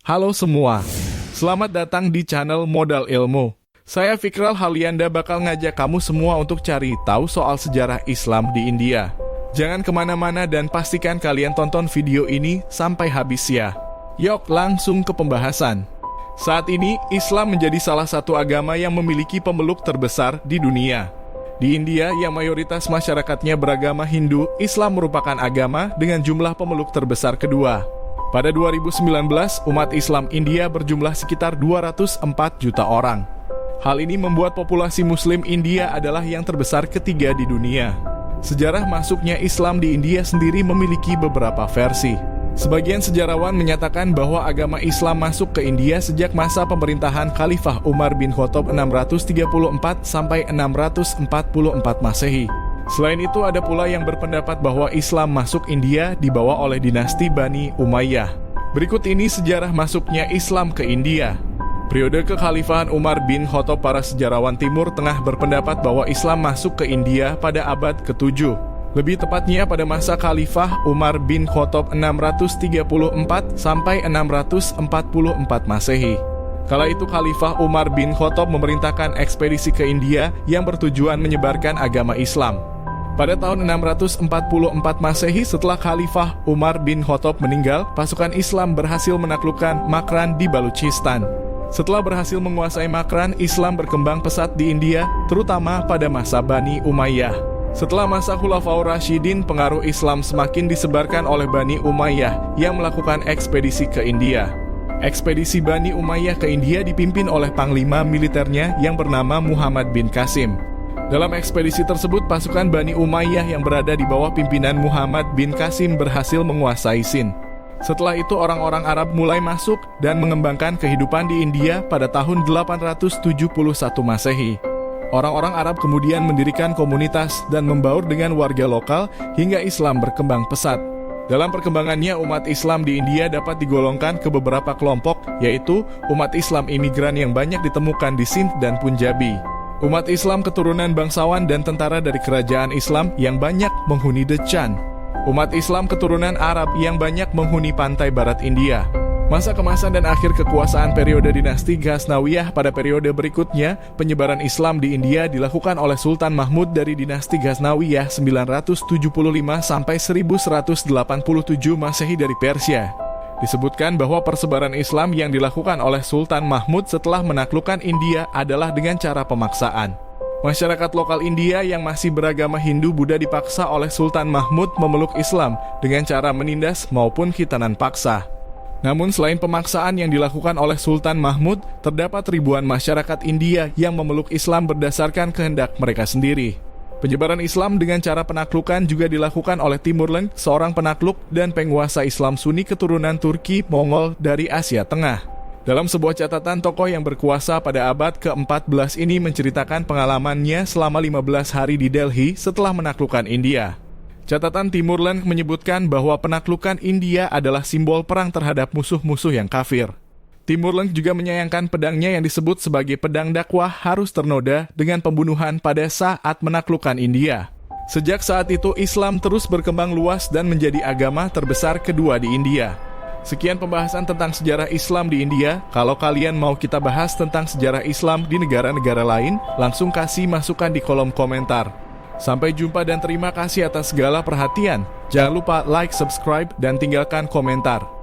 Halo semua, selamat datang di channel Modal Ilmu. Saya Fikral Halianda bakal ngajak kamu semua untuk cari tahu soal sejarah Islam di India. Jangan kemana-mana dan pastikan kalian tonton video ini sampai habis ya. Yuk langsung ke pembahasan. Saat ini, Islam menjadi salah satu agama yang memiliki pemeluk terbesar di dunia. Di India, yang mayoritas masyarakatnya beragama Hindu, Islam merupakan agama dengan jumlah pemeluk terbesar kedua. Pada 2019, umat Islam India berjumlah sekitar 204 juta orang. Hal ini membuat populasi Muslim India adalah yang terbesar ketiga di dunia. Sejarah masuknya Islam di India sendiri memiliki beberapa versi. Sebagian sejarawan menyatakan bahwa agama Islam masuk ke India sejak masa pemerintahan Khalifah Umar bin Khattab 634 sampai 644 Masehi. Selain itu, ada pula yang berpendapat bahwa Islam masuk India dibawa oleh dinasti Bani Umayyah. Berikut ini sejarah masuknya Islam ke India. Periode kekhalifahan Umar bin Khattab, para sejarawan Timur Tengah berpendapat bahwa Islam masuk ke India pada abad ke-7. Lebih tepatnya pada masa Khalifah Umar bin Khattab 634 sampai 644 Masehi. Kala itu Khalifah Umar bin Khattab memerintahkan ekspedisi ke India yang bertujuan menyebarkan agama Islam. Pada tahun 644 Masehi, setelah Khalifah Umar bin Khattab meninggal, pasukan Islam berhasil menaklukkan Makran di Baluchistan. Setelah berhasil menguasai Makran, Islam berkembang pesat di India, terutama pada masa Bani Umayyah. Setelah masa Khulafaur Rasyidin, pengaruh Islam semakin disebarkan oleh Bani Umayyah yang melakukan ekspedisi ke India. Ekspedisi Bani Umayyah ke India dipimpin oleh panglima militernya yang bernama Muhammad bin Qasim. Dalam ekspedisi tersebut, pasukan Bani Umayyah yang berada di bawah pimpinan Muhammad bin Qasim berhasil menguasai Sind. Setelah itu orang-orang Arab mulai masuk dan mengembangkan kehidupan di India pada tahun 871 Masehi. Orang-orang Arab kemudian mendirikan komunitas dan membaur dengan warga lokal hingga Islam berkembang pesat. Dalam perkembangannya, umat Islam di India dapat digolongkan ke beberapa kelompok, yaitu umat Islam imigran yang banyak ditemukan di Sind dan Punjabi. Umat Islam keturunan bangsawan dan tentara dari kerajaan Islam yang banyak menghuni Deccan. Umat Islam keturunan Arab yang banyak menghuni pantai barat India. Masa kemasan dan akhir kekuasaan periode dinasti Ghaznawiyah pada periode berikutnya, penyebaran Islam di India dilakukan oleh Sultan Mahmud dari dinasti Ghaznawiyah 975 sampai 1187 Masehi dari Persia. Disebutkan bahwa persebaran Islam yang dilakukan oleh Sultan Mahmud setelah menaklukkan India adalah dengan cara pemaksaan. Masyarakat lokal India yang masih beragama Hindu-Buddha dipaksa oleh Sultan Mahmud memeluk Islam dengan cara menindas maupun khitanan paksa. Namun selain pemaksaan yang dilakukan oleh Sultan Mahmud, terdapat ribuan masyarakat India yang memeluk Islam berdasarkan kehendak mereka sendiri. Penyebaran Islam dengan cara penaklukan juga dilakukan oleh Timur Leng, seorang penakluk dan penguasa Islam Sunni keturunan Turki Mongol dari Asia Tengah. Dalam sebuah catatan, tokoh yang berkuasa pada abad ke-14 ini menceritakan pengalamannya selama 15 hari di Delhi setelah menaklukkan India. Catatan Timur Leng menyebutkan bahwa penaklukan India adalah simbol perang terhadap musuh-musuh yang kafir. Timur Leng juga menyayangkan pedangnya yang disebut sebagai pedang dakwah harus ternoda dengan pembunuhan pada saat menaklukkan India. Sejak saat itu, Islam terus berkembang luas dan menjadi agama terbesar kedua di India. Sekian pembahasan tentang sejarah Islam di India. Kalau kalian mau kita bahas tentang sejarah Islam di negara-negara lain, langsung kasih masukan di kolom komentar. Sampai jumpa dan terima kasih atas segala perhatian. Jangan lupa like, subscribe, dan tinggalkan komentar.